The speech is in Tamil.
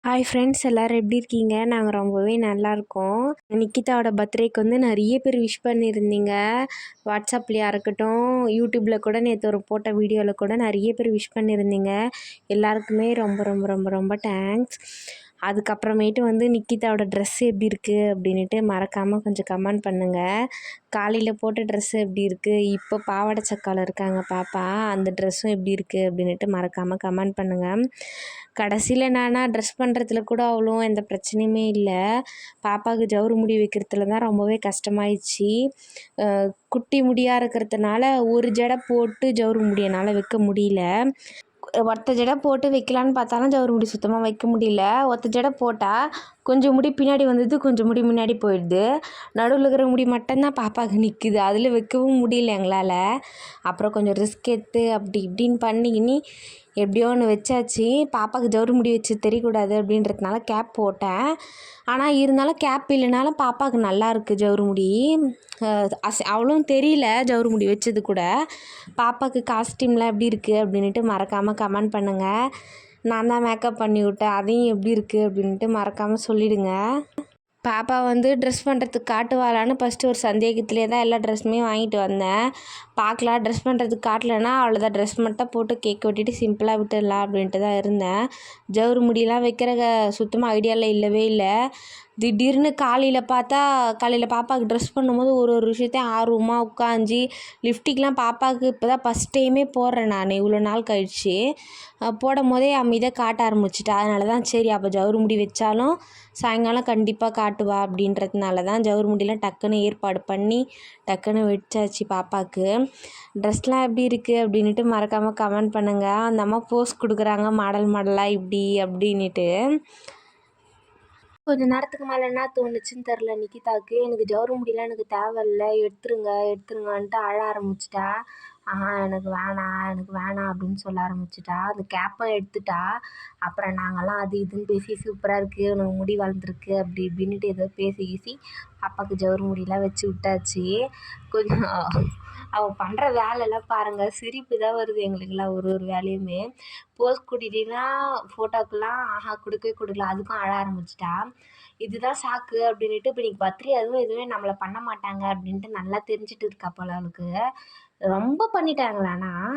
ஹாய் ஃப்ரெண்ட்ஸ், எல்லோரும் எப்படி இருக்கீங்க? நாங்கள் ரொம்பவே நல்லாயிருக்கோம். நிக்கிதாவோட பர்த்டேக்கு வந்து நிறைய பேர் விஷ் பண்ணியிருந்தீங்க. வாட்ஸ்அப்லையா இருக்கட்டும், யூடியூப்பில் கூட நேற்று ஒரு போட்ட வீடியோவில் கூட நிறைய பேர் விஷ் பண்ணியிருந்தீங்க. எல்லாருக்குமே ரொம்ப ரொம்ப ரொம்ப ரொம்ப தேங்க்ஸ். அதுக்கப்புறமேட்டு வந்து நிக்கிதாவோட ட்ரெஸ் எப்படி இருக்குது அப்படின்ட்டு மறக்காமல் கொஞ்சம் கமெண்ட் பண்ணுங்கள். காலையில் போட்ட ட்ரெஸ்ஸு எப்படி இருக்குது, இப்போ பாவாடை சக்காவில் இருக்காங்க பாப்பா, அந்த ட்ரெஸ்ஸும் எப்படி இருக்குது அப்படின்ட்டு மறக்காமல் கமெண்ட் பண்ணுங்கள். கடைசியில் என்னன்னா ட்ரெஸ் பண்ணுறதுல கூட அவ்வளோ எந்த பிரச்சனையுமே இல்லை. பாப்பாவுக்கு ஜவுறு முடி வைக்கிறதுல தான் ரொம்பவே கஷ்டமாயிடுச்சு. குட்டி முடியாக இருக்கிறதுனால ஒரு ஜடை போட்டு ஜவுறு முடி என்னால் வைக்க முடியல. ஒத்த ஜடை போட்டு வைக்கலான்னு பார்த்தாலும் ஜவுறு முடி சுத்தமாக வைக்க முடியல. ஒத்த ஜடை போட்டால் கொஞ்சம் முடி பின்னாடி வந்தது, கொஞ்சம் முடி முன்னாடி போயிடுது. நடுவில் இருக்கிற முடி மட்டும்தான் பாப்பாவுக்கு நிற்குது. அதில் வைக்கவும் முடியல எங்களால். அப்புறம் கொஞ்சம் ரிஸ்க் எடுத்து அப்படி இப்படின்னு பண்ணிக்கினி எப்படியோ ஒன்று வச்சாச்சு. பாப்பாவுக்கு ஜவுறு முடி வச்சு தெரியக்கூடாது அப்படின்றதுனால கேப் போட்டேன். ஆனால் இருந்தாலும் கேப் இல்லைனாலும் பாப்பாவுக்கு நல்லா இருக்குது ஜவுறு முடி. அவ்வளோவும் தெரியல ஜவுறு முடி வச்சது கூட. பாப்பாவுக்கு காஸ்டியூம்லாம் எப்படி இருக்குது அப்படின்ட்டு மறக்காமல் கமெண்ட் பண்ணுங்கள். நான் தான் மேக்கப் பண்ணி விட்டேன், அதையும் எப்படி இருக்குது அப்படின்ட்டு மறக்காமல் சொல்லிவிடுங்க. பாப்பா வந்து ட்ரெஸ் பண்ணுறதுக்கு காட்டுவாளான்னு ஃபஸ்ட்டு ஒரு சந்தேகத்திலே தான் எல்லா ட்ரெஸ்ஸுமே வாங்கிட்டு வந்தேன். பார்க்கலாம், ட்ரெஸ் பண்ணுறதுக்கு காட்டலைன்னா அவ்வளோதான், ட்ரெஸ் மட்டும் போட்டு கேக் வெட்டிட்டு சிம்பிளாக விட்டுடலாம் அப்படின்ட்டு தான் இருந்தேன். ஜவுறு முடியெலாம் வைக்கிற சுத்தமாக ஐடியாவில் இல்லவே இல்லை. திடீர்னு காலையில் பாப்பாவுக்கு ட்ரெஸ் பண்ணும்போது ஒரு ஒரு விஷயத்தையும் ஆர்வமாக உட்காந்து லிப்டிக்லாம் பாப்பாவுக்கு இப்போ தான் ஃபஸ்ட் டைமே போடுறேன் நான், இவ்வளோ நாள் கழிச்சு. போடும் போதே அமைதியாக காட்ட ஆரம்பிச்சிட்டா. அதனால தான் சரி, அப்போ ஜவுறு முடி வச்சாலும் சாயங்காலம் கண்டிப்பாக காட்டுவா அப்படின்றதுனால தான் ஜவுறு முடியெலாம் டக்குன்னு ஏற்பாடு பண்ணி டக்குன்னு வச்சாச்சு பாப்பாவுக்கு. ட்ரெஸ்லாம் எப்படி இருக்குது அப்படின்ட்டு மறக்காமல் கமெண்ட் பண்ணுங்கள். அந்த அம்மா போஸ் கொடுக்குறாங்க மாடலாக இப்படி அப்படின்ட்டு. கொஞ்சம் நேரத்துக்கு மேலே என்ன தோணுச்சுன்னு தெரில நிக்கிதாவுக்கு, எனக்கு ஜவுறு முடியெலாம் எனக்கு தேவையில்ல, எடுத்துருங்கன்ட்டு அழ ஆரம்பிச்சிட்டா. எனக்கு வேணாம் அப்படின்னு சொல்ல ஆரம்பிச்சிட்டா. அந்த கேப்பை எடுத்துட்டா. அப்புறம் நாங்கள்லாம் அது இதுன்னு பேசி சூப்பராக இருக்குது, உனக்கு முடி வளர்ந்துருக்கு அப்படி இப்படின்ட்டு ஏதோ பேசி பாப்பாவுக்கு ஜவுறு முடியெலாம் வச்சு விட்டாச்சு. கொஞ்சம் அவள் பண்ணுற வேலையெல்லாம் பாருங்கள், சிரிப்பு தான் வருது எங்களுக்கெல்லாம். ஒரு வேலையுமே போஸ் கொடுத்தீங்கன்னா ஃபோட்டோக்கெல்லாம் கொடுக்கல, அதுக்கும் அழ ஆரம்பிச்சிட்டா. இதுதான் சாக்கு அப்படின்ட்டு இப்போ இன்னைக்கு பர்த்டே, அதுவும் எதுவுமே நம்மளை பண்ண மாட்டாங்க அப்படின்ட்டு நல்லா தெரிஞ்சுட்டு இருக்கா போல அவளுக்கு. ரொம்ப பண்ணிட்டாங்களா? ஆனால்